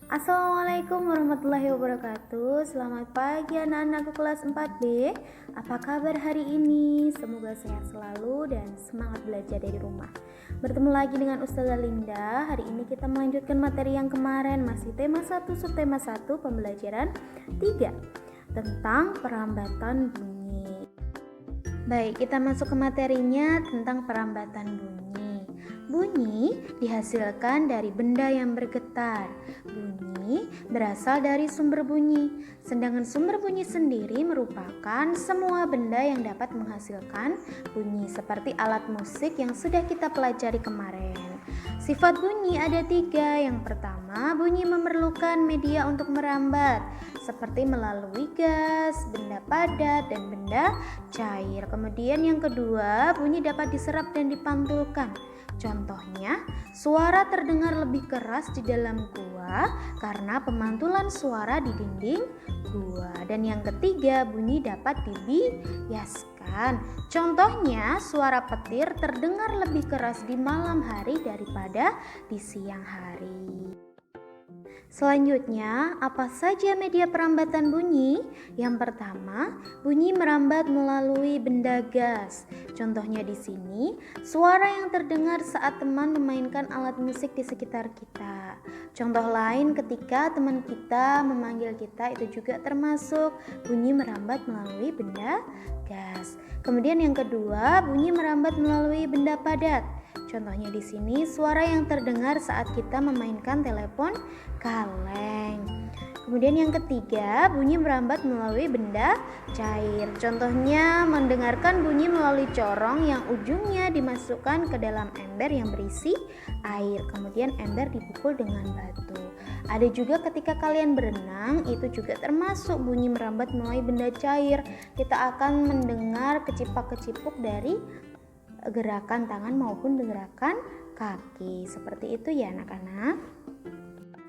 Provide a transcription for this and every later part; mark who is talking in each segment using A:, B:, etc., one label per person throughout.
A: Assalamualaikum warahmatullahi wabarakatuh. Selamat pagi anak-anakku kelas 4B. Apa kabar hari ini? Semoga sehat selalu dan semangat belajar dari rumah. Bertemu lagi dengan Ustazah Linda. Hari ini kita melanjutkan materi yang kemarin, masih tema 1 subtema 1 pembelajaran 3 tentang perambatan bunyi. Baik, kita masuk ke materinya tentang perambatan bunyi. Bunyi dihasilkan dari benda yang bergetar. Bunyi berasal dari sumber bunyi, sedangkan sumber bunyi sendiri merupakan semua benda yang dapat menghasilkan bunyi, seperti alat musik yang sudah kita pelajari kemarin. Sifat bunyi ada 3. Yang pertama, bunyi memerlukan media untuk merambat, seperti melalui gas, benda padat, dan benda cair. Kemudian yang kedua, bunyi dapat diserap dan dipantulkan. Contohnya, suara terdengar lebih keras di dalam gua karena pemantulan suara di dinding gua. Dan yang ketiga, bunyi dapat dibiaskan. Contohnya, suara petir terdengar lebih keras di malam hari daripada di siang hari. Selanjutnya, apa saja media perambatan bunyi? Yang pertama, bunyi merambat melalui benda gas. Contohnya di sini, suara yang terdengar saat teman memainkan alat musik di sekitar kita. Contoh lain ketika teman kita memanggil kita, itu juga termasuk bunyi merambat melalui benda gas. Kemudian yang kedua, bunyi merambat melalui benda padat. Contohnya di sini suara yang terdengar saat kita memainkan telepon kaleng. Kemudian yang ketiga, bunyi merambat melalui benda cair. Contohnya mendengarkan bunyi melalui corong yang ujungnya dimasukkan ke dalam ember yang berisi air. Kemudian ember dipukul dengan batu. Ada juga ketika kalian berenang, itu juga termasuk bunyi merambat melalui benda cair. Kita akan mendengar kecipak-kecipuk dari gerakan tangan maupun gerakan kaki. Seperti itu ya anak-anak.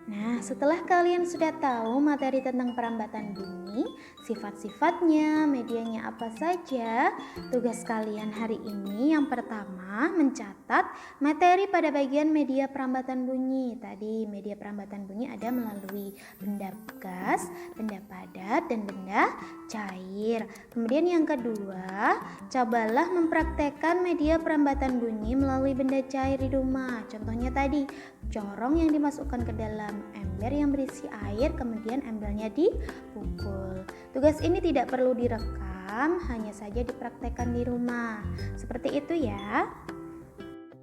A: Nah, setelah kalian sudah tahu materi tentang perambatan bunyi, sifat-sifatnya, medianya apa saja, tugas kalian hari ini yang pertama mencatat materi pada bagian media perambatan bunyi. Tadi media perambatan bunyi ada melalui benda gas, benda padat, dan benda cair. Kemudian yang kedua, cobalah mempraktekkan media perambatan bunyi melalui benda cair di rumah. Contohnya tadi, corong yang dimasukkan ke dalam ember yang berisi air, kemudian embernya dipukul. Tugas ini tidak perlu direkam, hanya saja dipraktekkan di rumah. Seperti itu ya.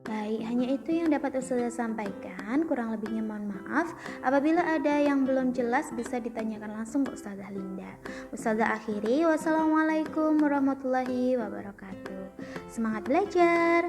A: Baik, hanya itu yang dapat Ustazah sampaikan. Kurang lebihnya mohon maaf. Apabila ada yang belum jelas, bisa ditanyakan langsung ke Ustazah Linda. Ustazah akhiri, wassalamualaikum warahmatullahi wabarakatuh. Semangat belajar.